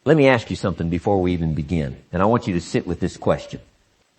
Let me ask you something before we even begin, and I want you to sit with this question.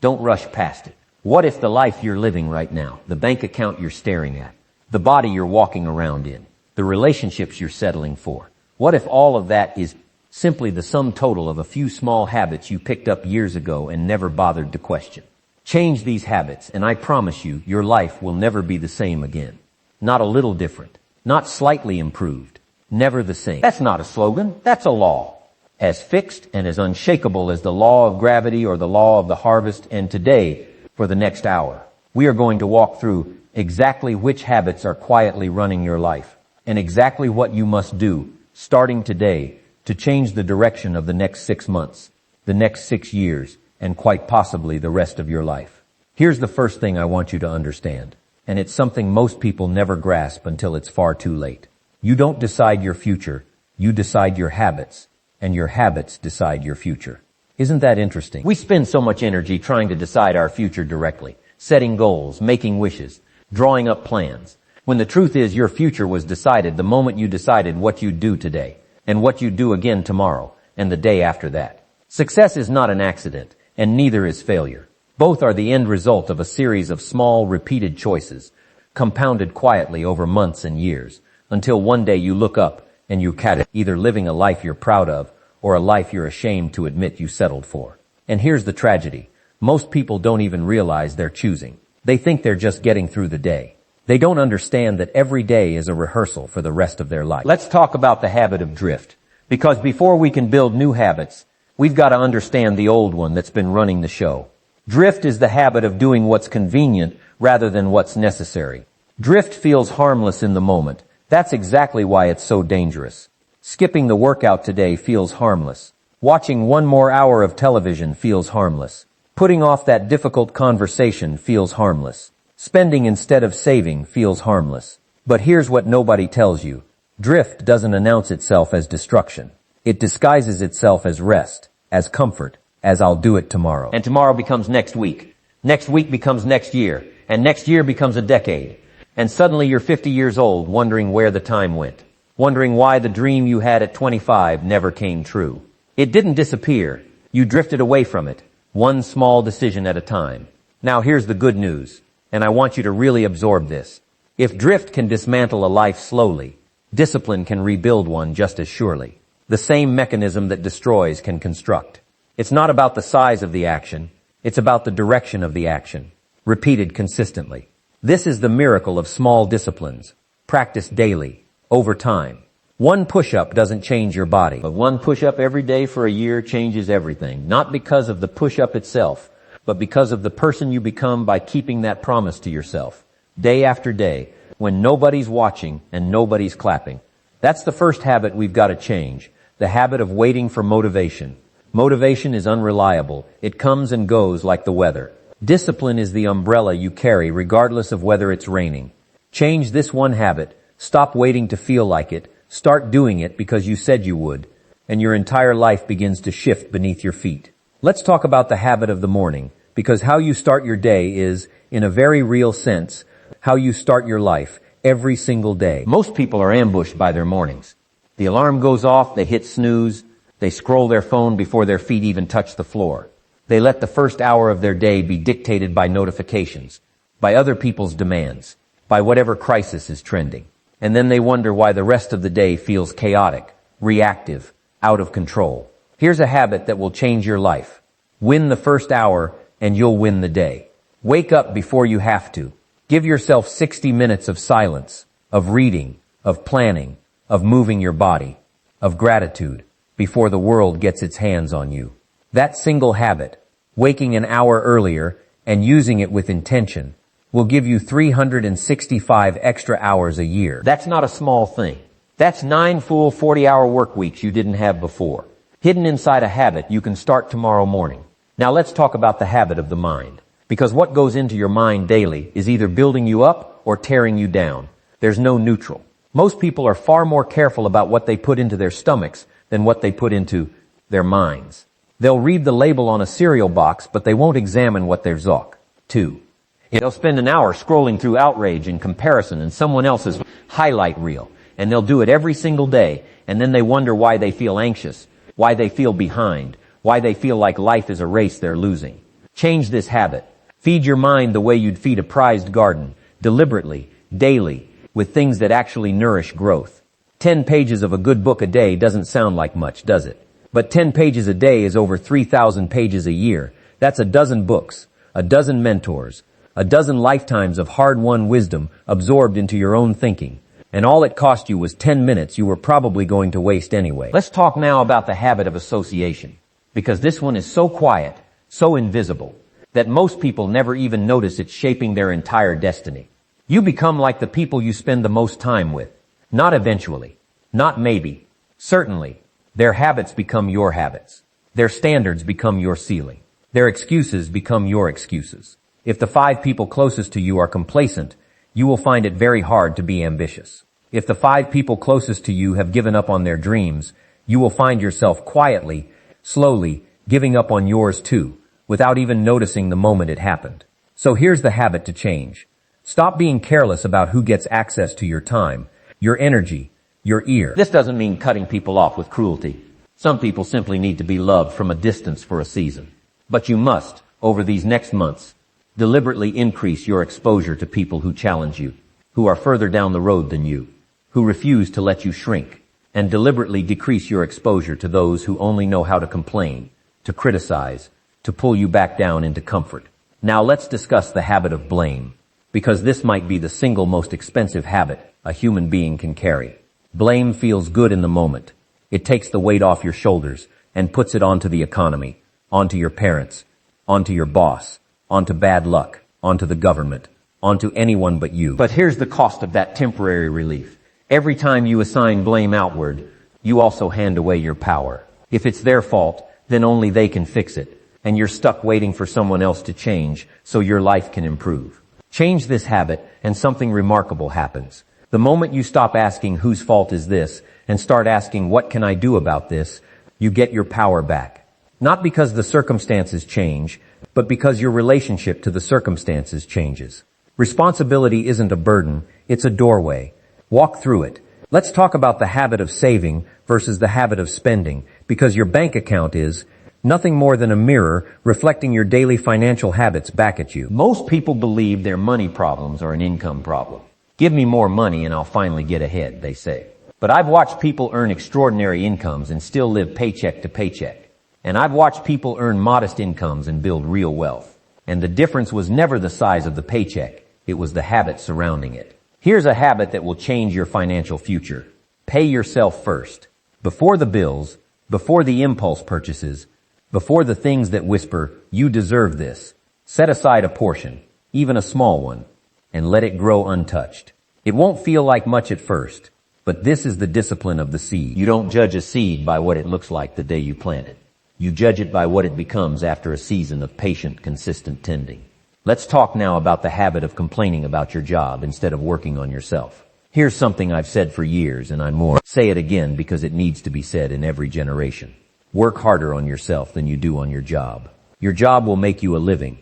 Don't rush past it. What if the life you're living right now, the bank account you're staring at, the body you're walking around in, the relationships you're settling for, what if all of that is simply the sum total of a few small habits you picked up years ago and never bothered to question? Change these habits, and I promise you, your life will never be the same again. Not a little different, not slightly improved, never the same. That's not a slogan, that's a law. As fixed and as unshakable as the law of gravity or the law of the harvest. And today, for the next hour, we are going to walk through exactly which habits are quietly running your life and exactly what you must do starting today to change the direction of the next 6 months, the next 6 years, and quite possibly the rest of your life. Here's the first thing I want you to understand, and it's something most people never grasp until it's far too late. You don't decide your future, you decide your habits, and your habits decide your future. Isn't that interesting? We spend so much energy trying to decide our future directly, setting goals, making wishes, drawing up plans, when the truth is your future was decided the moment you decided what you'd do today, and what you'd do again tomorrow, and the day after that. Success is not an accident, and neither is failure. Both are the end result of a series of small, repeated choices, compounded quietly over months and years, until one day you look up and you catch it, either living a life you're proud of or a life you're ashamed to admit you settled for. And here's the tragedy. Most people don't even realize they're choosing. They think they're just getting through the day. They don't understand that every day is a rehearsal for the rest of their life. Let's talk about the habit of drift. Because before we can build new habits, we've got to understand the old one that's been running the show. Drift is the habit of doing what's convenient rather than what's necessary. Drift feels harmless in the moment. That's exactly why it's so dangerous. Skipping the workout today feels harmless. Watching one more hour of television feels harmless. Putting off that difficult conversation feels harmless. Spending instead of saving feels harmless. But here's what nobody tells you. Drift doesn't announce itself as destruction. It disguises itself as rest, as comfort, as I'll do it tomorrow. And tomorrow becomes next week. Next week becomes next year. And next year becomes a decade. And suddenly you're 50 years old, wondering where the time went. Wondering why the dream you had at 25 never came true. It didn't disappear. You drifted away from it, one small decision at a time. Now here's the good news, and I want you to really absorb this. If drift can dismantle a life slowly, discipline can rebuild one just as surely. The same mechanism that destroys can construct. It's not about the size of the action, it's about the direction of the action, repeated consistently. This is the miracle of small disciplines, practiced daily, over time. One push-up doesn't change your body, but one push-up every day for a year changes everything, not because of the push-up itself, but because of the person you become by keeping that promise to yourself, day after day, when nobody's watching and nobody's clapping. That's the first habit we've got to change, the habit of waiting for motivation. Motivation is unreliable. It comes and goes like the weather. Discipline is the umbrella you carry regardless of whether it's raining. Change this one habit. Stop waiting to feel like it. Start doing it because you said you would. And your entire life begins to shift beneath your feet. Let's talk about the habit of the morning, because how you start your day is, in a very real sense, how you start your life every single day. Most people are ambushed by their mornings. The alarm goes off, they hit snooze, they scroll their phone before their feet even touch the floor. They let the first hour of their day be dictated by notifications, by other people's demands, by whatever crisis is trending. And then they wonder why the rest of the day feels chaotic, reactive, out of control. Here's a habit that will change your life. Win the first hour and you'll win the day. Wake up before you have to. Give yourself 60 minutes of silence, of reading, of planning, of moving your body, of gratitude, before the world gets its hands on you. That single habit, waking an hour earlier and using it with intention, will give you 365 extra hours a year. That's not a small thing. That's 9 full 40-hour work weeks you didn't have before. Hidden inside a habit you can start tomorrow morning. Now let's talk about the habit of the mind. Because what goes into your mind daily is either building you up or tearing you down. There's no neutral. Most people are far more careful about what they put into their stomachs than what they put into their minds. They'll read the label on a cereal box, but they won't examine what they're zock to. They'll spend an hour scrolling through outrage and comparison and someone else's highlight reel. And they'll do it every single day. And then they wonder why they feel anxious, why they feel behind, why they feel like life is a race they're losing. Change this habit. Feed your mind the way you'd feed a prized garden, deliberately, daily, with things that actually nourish growth. 10 pages of a good book a day doesn't sound like much, does it? But 10 pages a day is over 3,000 pages a year. That's a dozen books, a dozen mentors, a dozen lifetimes of hard-won wisdom absorbed into your own thinking. And all it cost you was 10 minutes you were probably going to waste anyway. Let's talk now about the habit of association, because this one is so quiet, so invisible, that most people never even notice it's shaping their entire destiny. You become like the people you spend the most time with. Not eventually. Not maybe. Certainly. Their habits become your habits. Their standards become your ceiling. Their excuses become your excuses. If the 5 people closest to you are complacent, you will find it very hard to be ambitious. If the 5 people closest to you have given up on their dreams, you will find yourself quietly, slowly, giving up on yours too, without even noticing the moment it happened. So here's the habit to change. Stop being careless about who gets access to your time, your energy, your ear. This doesn't mean cutting people off with cruelty. Some people simply need to be loved from a distance for a season. But you must, over these next months, deliberately increase your exposure to people who challenge you, who are further down the road than you, who refuse to let you shrink, and deliberately decrease your exposure to those who only know how to complain, to criticize, to pull you back down into comfort. Now let's discuss the habit of blame, because this might be the single most expensive habit a human being can carry. Blame feels good in the moment. It takes the weight off your shoulders and puts it onto the economy, onto your parents, onto your boss, onto bad luck, onto the government, onto anyone but you. But here's the cost of that temporary relief. Every time you assign blame outward, you also hand away your power. If it's their fault, then only they can fix it, and you're stuck waiting for someone else to change so your life can improve. Change this habit and something remarkable happens. The moment you stop asking whose fault is this and start asking what can I do about this, you get your power back. Not because the circumstances change, but because your relationship to the circumstances changes. Responsibility isn't a burden, it's a doorway. Walk through it. Let's talk about the habit of saving versus the habit of spending, because your bank account is nothing more than a mirror reflecting your daily financial habits back at you. Most people believe their money problems are an income problem. Give me more money and I'll finally get ahead, they say. But I've watched people earn extraordinary incomes and still live paycheck to paycheck. And I've watched people earn modest incomes and build real wealth. And the difference was never the size of the paycheck. It was the habit surrounding it. Here's a habit that will change your financial future. Pay yourself first. Before the bills, before the impulse purchases, before the things that whisper, you deserve this. Set aside a portion, even a small one, and let it grow untouched. It won't feel like much at first, but this is the discipline of the seed. You don't judge a seed by what it looks like the day you plant it. You judge it by what it becomes after a season of patient, consistent tending. Let's talk now about the habit of complaining about your job instead of working on yourself. Here's something I've said for years, and I say it again because it needs to be said in every generation. Work harder on yourself than you do on your job. Your job will make you a living,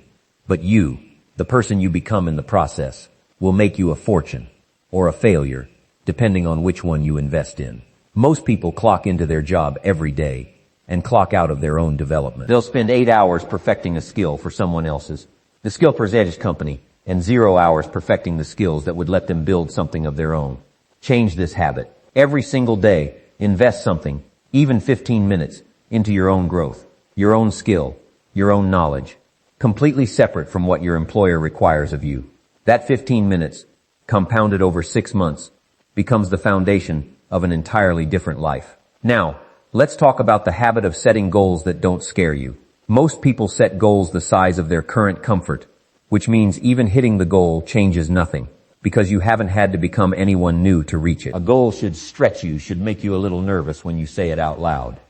but you, the person you become in the process, will make you a fortune or a failure, depending on which one you invest in. Most people clock into their job every day and clock out of their own development. They'll spend 8 hours perfecting a skill for someone else's, the skill percentage company, and 0 hours perfecting the skills that would let them build something of their own. Change this habit. Every single day, invest something, even 15 minutes, into your own growth, your own skill, your own knowledge, completely separate from what your employer requires of you. That 15 minutes, compounded over 6 months, becomes the foundation of an entirely different life. Now, let's talk about the habit of setting goals that don't scare you. Most people set goals the size of their current comfort, which means even hitting the goal changes nothing, because you haven't had to become anyone new to reach it. A goal should stretch you, should make you a little nervous when you say it out loud.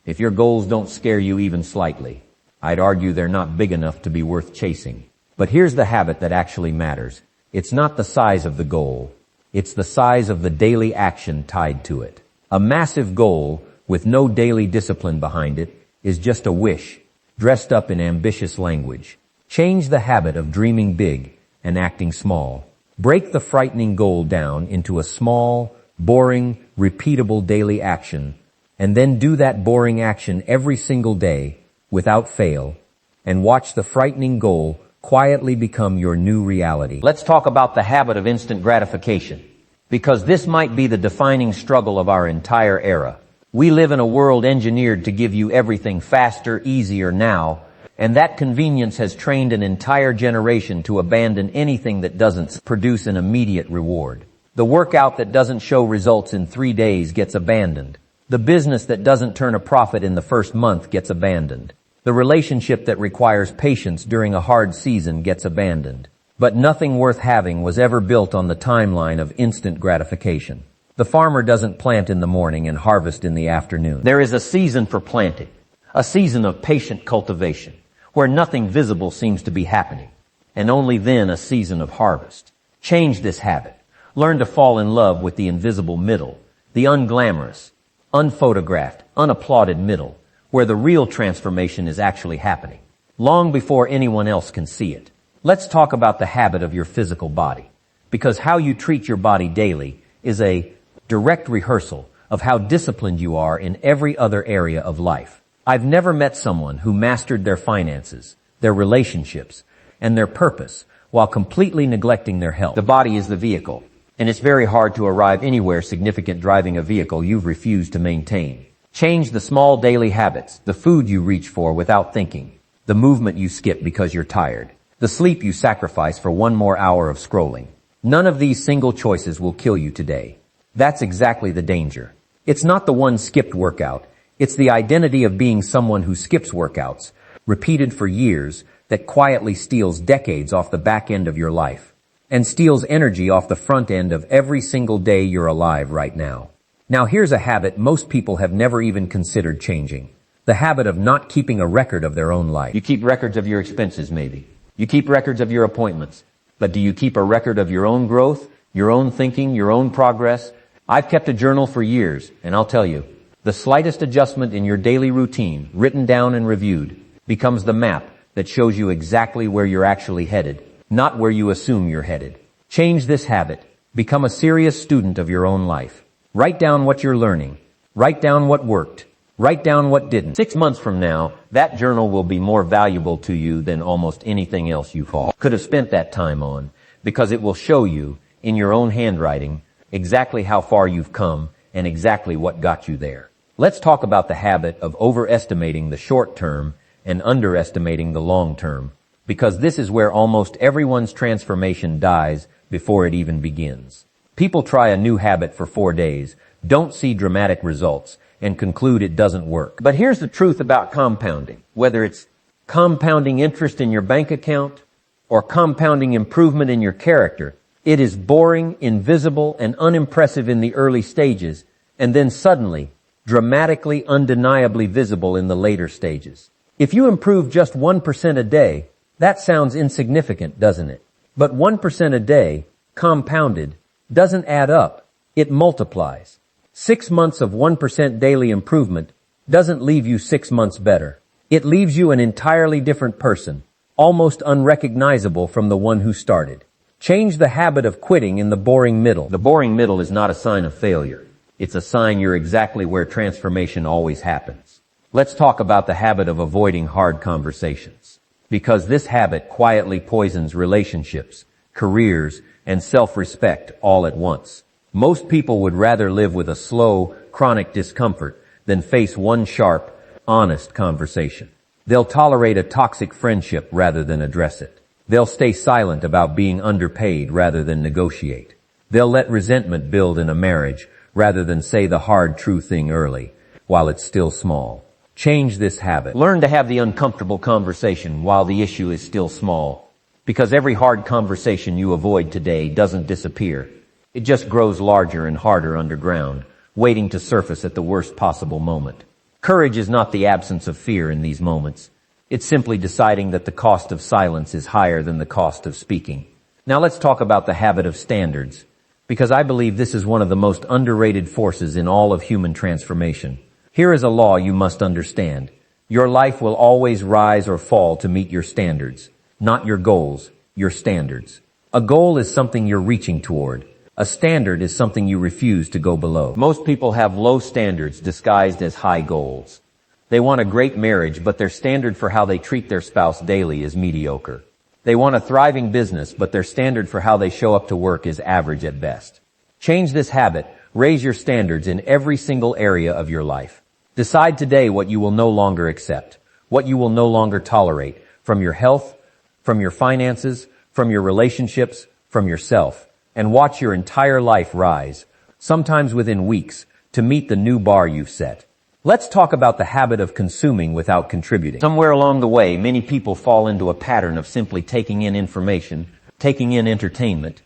If your goals don't scare you even slightly, I'd argue they're not big enough to be worth chasing. But here's the habit that actually matters. It's not the size of the goal. It's the size of the daily action tied to it. A massive goal with no daily discipline behind it is just a wish, dressed up in ambitious language. Change the habit of dreaming big and acting small. Break the frightening goal down into a small, boring, repeatable daily action and then do that boring action every single day without fail, and watch the frightening goal quietly become your new reality. Let's talk about the habit of instant gratification, because this might be the defining struggle of our entire era. We live in a world engineered to give you everything faster, easier now, and that convenience has trained an entire generation to abandon anything that doesn't produce an immediate reward. The workout that doesn't show results in 3 days gets abandoned. The business that doesn't turn a profit in the first month gets abandoned. The relationship that requires patience during a hard season gets abandoned. But nothing worth having was ever built on the timeline of instant gratification. The farmer doesn't plant in the morning and harvest in the afternoon. There is a season for planting, a season of patient cultivation, where nothing visible seems to be happening, and only then a season of harvest. Change this habit. Learn to fall in love with the invisible middle, the unglamorous, unphotographed, unapplauded middle, where the real transformation is actually happening, long before anyone else can see it. Let's talk about the habit of your physical body, because how you treat your body daily is a direct rehearsal of how disciplined you are in every other area of life. I've never met someone who mastered their finances, their relationships, and their purpose while completely neglecting their health. The body is the vehicle, and it's very hard to arrive anywhere significant driving a vehicle you've refused to maintain. Change the small daily habits, the food you reach for without thinking, the movement you skip because you're tired, the sleep you sacrifice for one more hour of scrolling. None of these single choices will kill you today. That's exactly the danger. It's not the one skipped workout. It's the identity of being someone who skips workouts, repeated for years, that quietly steals decades off the back end of your life, and steals energy off the front end of every single day you're alive right now. Now here's a habit most people have never even considered changing. The habit of not keeping a record of their own life. You keep records of your expenses, maybe. You keep records of your appointments. But do you keep a record of your own growth, your own thinking, your own progress? I've kept a journal for years, and I'll tell you, the slightest adjustment in your daily routine, written down and reviewed, becomes the map that shows you exactly where you're actually headed, not where you assume you're headed. Change this habit. Become a serious student of your own life. Write down what you're learning. Write down what worked. Write down what didn't. 6 months from now, that journal will be more valuable to you than almost anything else you could have spent that time on, because it will show you, in your own handwriting, exactly how far you've come and exactly what got you there. Let's talk about the habit of overestimating the short term and underestimating the long term, because this is where almost everyone's transformation dies before it even begins. People try a new habit for 4 days, don't see dramatic results, and conclude it doesn't work. But here's the truth about compounding. Whether it's compounding interest in your bank account or compounding improvement in your character, it is boring, invisible, and unimpressive in the early stages, and then suddenly, dramatically, undeniably visible in the later stages. If you improve just 1% a day, that sounds insignificant, doesn't it? But 1% a day, compounded, doesn't add up. It multiplies. 6 months of 1% daily improvement doesn't leave you 6 months better. It leaves you an entirely different person, almost unrecognizable from the one who started. Change the habit of quitting in the boring middle. The boring middle is not a sign of failure. It's a sign you're exactly where transformation always happens. Let's talk about the habit of avoiding hard conversations, because this habit quietly poisons relationships, careers, and self-respect all at once. Most people would rather live with a slow, chronic discomfort than face one sharp, honest conversation. They'll tolerate a toxic friendship rather than address it. They'll stay silent about being underpaid rather than negotiate. They'll let resentment build in a marriage rather than say the hard, true thing early, while it's still small. Change this habit. Learn to have the uncomfortable conversation while the issue is still small, because every hard conversation you avoid today doesn't disappear. It just grows larger and harder underground, waiting to surface at the worst possible moment. Courage is not the absence of fear in these moments. It's simply deciding that the cost of silence is higher than the cost of speaking. Now let's talk about the habit of standards, because I believe this is one of the most underrated forces in all of human transformation. Here is a law you must understand. Your life will always rise or fall to meet your standards, not your goals, your standards. A goal is something you're reaching toward. A standard is something you refuse to go below. Most people have low standards disguised as high goals. They want a great marriage, but their standard for how they treat their spouse daily is mediocre. They want a thriving business, but their standard for how they show up to work is average at best. Change this habit. Raise your standards in every single area of your life. Decide today what you will no longer accept, what you will no longer tolerate, from your health, from your finances, from your relationships, from yourself, and watch your entire life rise, sometimes within weeks, to meet the new bar you've set. Let's talk about the habit of consuming without contributing. Somewhere along the way, many people fall into a pattern of simply taking in information, taking in entertainment,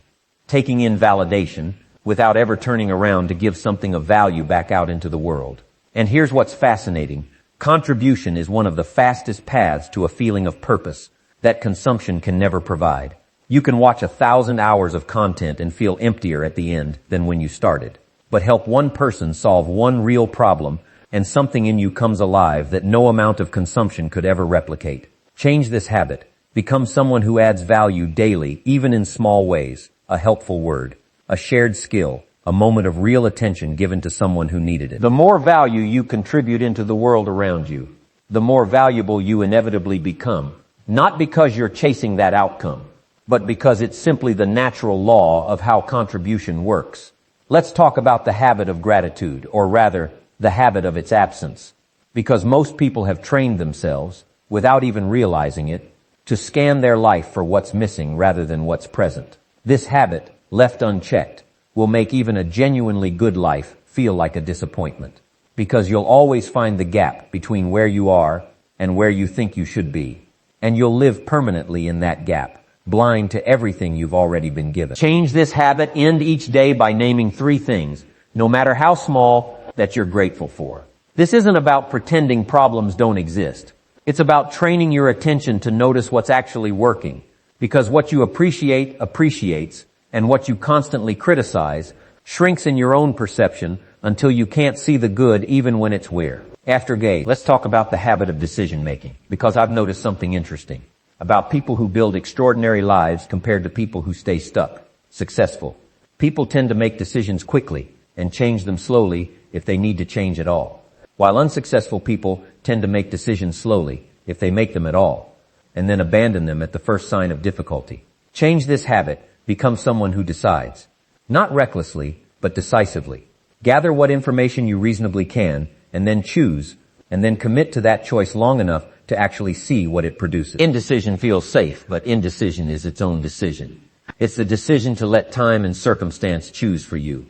taking in validation, without ever turning around to give something of value back out into the world. And here's what's fascinating. Contribution is one of the fastest paths to a feeling of purpose that consumption can never provide. You can watch 1,000 hours of content and feel emptier at the end than when you started. But help one person solve one real problem, and something in you comes alive that no amount of consumption could ever replicate. Change this habit. Become someone who adds value daily, even in small ways. A helpful word, a shared skill, a moment of real attention given to someone who needed it. The more value you contribute into the world around you, the more valuable you inevitably become. Not because you're chasing that outcome, but because it's simply the natural law of how contribution works. Let's talk about the habit of gratitude, or rather, the habit of its absence. Because most people have trained themselves, without even realizing it, to scan their life for what's missing rather than what's present. This habit, left unchecked, will make even a genuinely good life feel like a disappointment. Because you'll always find the gap between where you are and where you think you should be. And you'll live permanently in that gap, blind to everything you've already been given. Change this habit. End each day by naming 3 things, no matter how small, that you're grateful for. This isn't about pretending problems don't exist. It's about training your attention to notice what's actually working. Because what you appreciate appreciates, and what you constantly criticize shrinks in your own perception until you can't see the good even when it's where. After Gay, let's talk about the habit of decision making, because I've noticed something interesting about people who build extraordinary lives compared to people who stay stuck, successful. People tend to make decisions quickly and change them slowly if they need to change at all, while unsuccessful people tend to make decisions slowly if they make them at all, and then abandon them at the first sign of difficulty. Change this habit. Become someone who decides. Not recklessly, but decisively. Gather what information you reasonably can, and then choose, and then commit to that choice long enough to actually see what it produces. Indecision feels safe, but indecision is its own decision. It's the decision to let time and circumstance choose for you.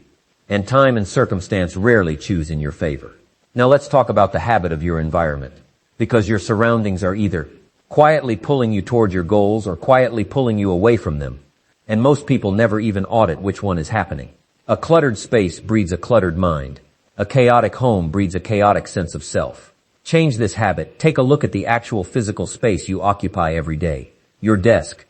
And time and circumstance rarely choose in your favor. Now let's talk about the habit of your environment. Because your surroundings are either quietly pulling you toward your goals or quietly pulling you away from them. And most people never even audit which one is happening. A cluttered space breeds a cluttered mind. A chaotic home breeds a chaotic sense of self. Change this habit. Take a look at the actual physical space you occupy every day. Your desk,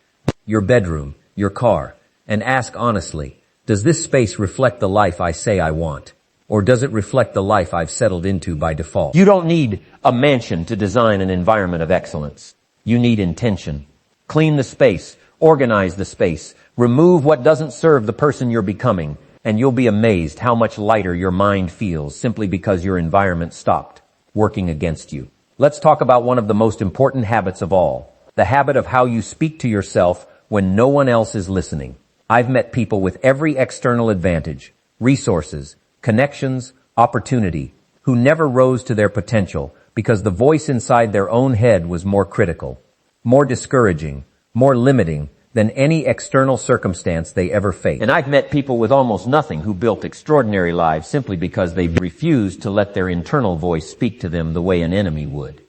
your bedroom, your car, and ask honestly, does this space reflect the life I say I want? Or does it reflect the life I've settled into by default? You don't need a mansion to design an environment of excellence. You need intention. Clean the space. Organize the space. Remove what doesn't serve the person you're becoming, and you'll be amazed how much lighter your mind feels simply because your environment stopped working against you. Let's talk about one of the most important habits of all, the habit of how you speak to yourself when no one else is listening. I've met people with every external advantage, resources, connections, opportunity, who never rose to their potential because the voice inside their own head was more critical, more discouraging, more limiting than any external circumstance they ever faced. And I've met people with almost nothing who built extraordinary lives simply because they refused to let their internal voice speak to them the way an enemy would.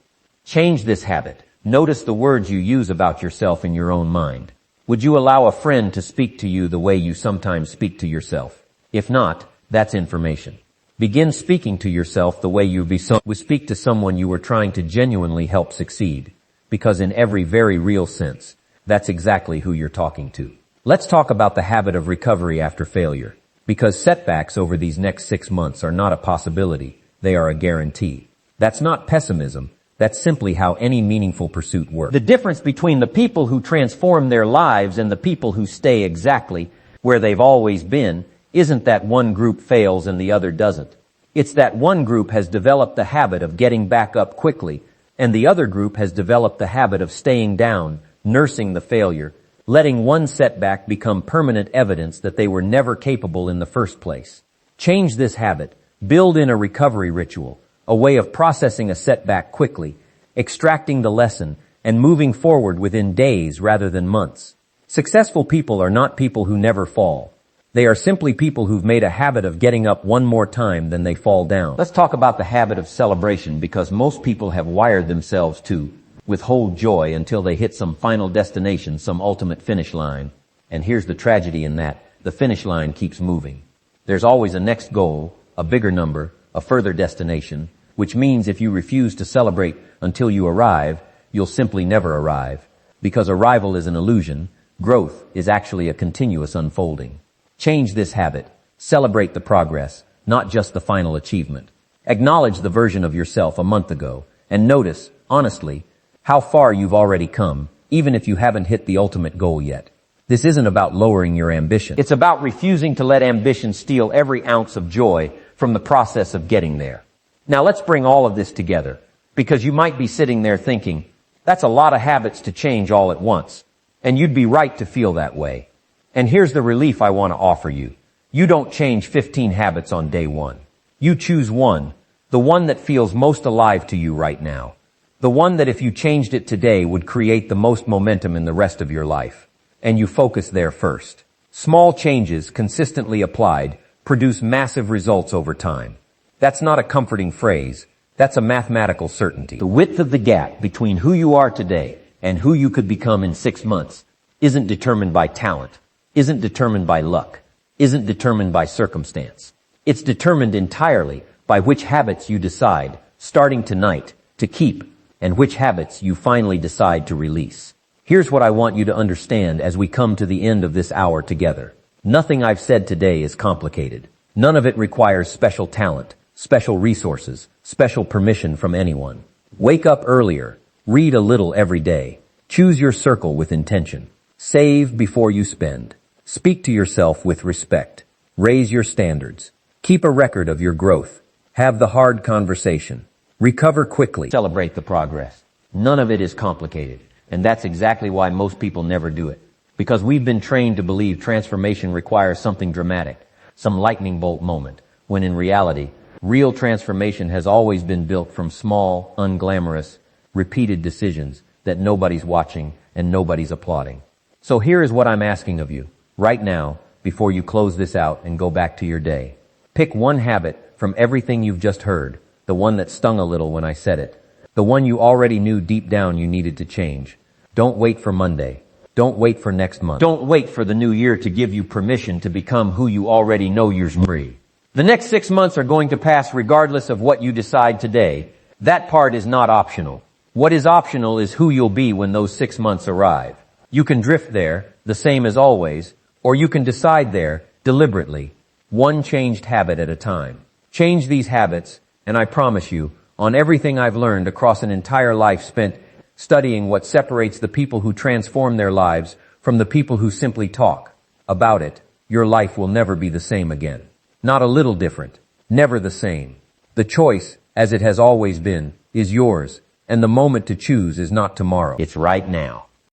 Change this habit. Notice the words you use about yourself in your own mind. Would you allow a friend to speak to you the way you sometimes speak to yourself? If not, that's information. Begin speaking to yourself the way you would speak to someone you were trying to genuinely help succeed. Because in every very real sense, that's exactly who you're talking to. Let's talk about the habit of recovery after failure. Because setbacks over these next 6 months are not a possibility, they are a guarantee. That's not pessimism. That's simply how any meaningful pursuit works. The difference between the people who transform their lives and the people who stay exactly Where they've always been isn't that one group fails and the other doesn't. It's that one group has developed the habit of getting back up quickly, and the other group has developed the habit of staying down, nursing the failure, letting one setback become permanent evidence that they were never capable in the first place. Change this habit. Build in a recovery ritual, a way of processing a setback quickly, extracting the lesson, and moving forward within days rather than months. Successful people are not people who never fall. They are simply people who've made a habit of getting up one more time than they fall down. Let's talk about the habit of celebration, because most people have wired themselves to withhold joy until they hit some final destination, some ultimate finish line. And here's the tragedy in that. The finish line keeps moving. There's always a next goal, a bigger number, a further destination, which means if you refuse to celebrate until you arrive, you'll simply never arrive. Because arrival is an illusion, growth is actually a continuous unfolding. Change this habit. Celebrate the progress, not just the final achievement. Acknowledge the version of yourself a month ago, and notice, honestly, how far you've already come, even if you haven't hit the ultimate goal yet. This isn't about lowering your ambition. It's about refusing to let ambition steal every ounce of joy from the process of getting there. Now let's bring all of this together, because you might be sitting there thinking, that's a lot of habits to change all at once. And you'd be right to feel that way. And here's the relief I want to offer you. You don't change 15 habits on day one. You choose one, the one that feels most alive to you right now. The one that if you changed it today would create the most momentum in the rest of your life. And you focus there first. Small changes, consistently applied, produce massive results over time. That's not a comforting phrase. That's a mathematical certainty. The width of the gap between who you are today and who you could become in 6 months isn't determined by talent, isn't determined by luck, isn't determined by circumstance. It's determined entirely by which habits you decide, starting tonight, to keep, and which habits you finally decide to release. Here's what I want you to understand as we come to the end of this hour together. Nothing I've said today is complicated. None of it requires special talent, special resources, special permission from anyone. Wake up earlier. Read a little every day. Choose your circle with intention. Save before you spend. Speak to yourself with respect. Raise your standards. Keep a record of your growth. Have the hard conversation. Recover quickly. Celebrate the progress. None of it is complicated. And that's exactly why most people never do it. Because we've been trained to believe transformation requires something dramatic, some lightning bolt moment, when in reality, real transformation has always been built from small, unglamorous, repeated decisions that nobody's watching and nobody's applauding. So here is what I'm asking of you, right now, before you close this out and go back to your day. Pick one habit from everything you've just heard, the one that stung a little when I said it, the one you already knew deep down you needed to change. Don't wait for Monday. Don't wait for next month. Don't wait for the new year to give you permission to become who you already know you're free. The next 6 months are going to pass regardless of what you decide today. That part is not optional. What is optional is who you'll be when those 6 months arrive. You can drift there, the same as always, or you can decide there, deliberately, one changed habit at a time. Change these habits, and I promise you, on everything I've learned across an entire life spent studying what separates the people who transform their lives from the people who simply talk about it, your life will never be the same again. Not a little different, never the same. The choice, as it has always been, is yours, and the moment to choose is not tomorrow. It's right now.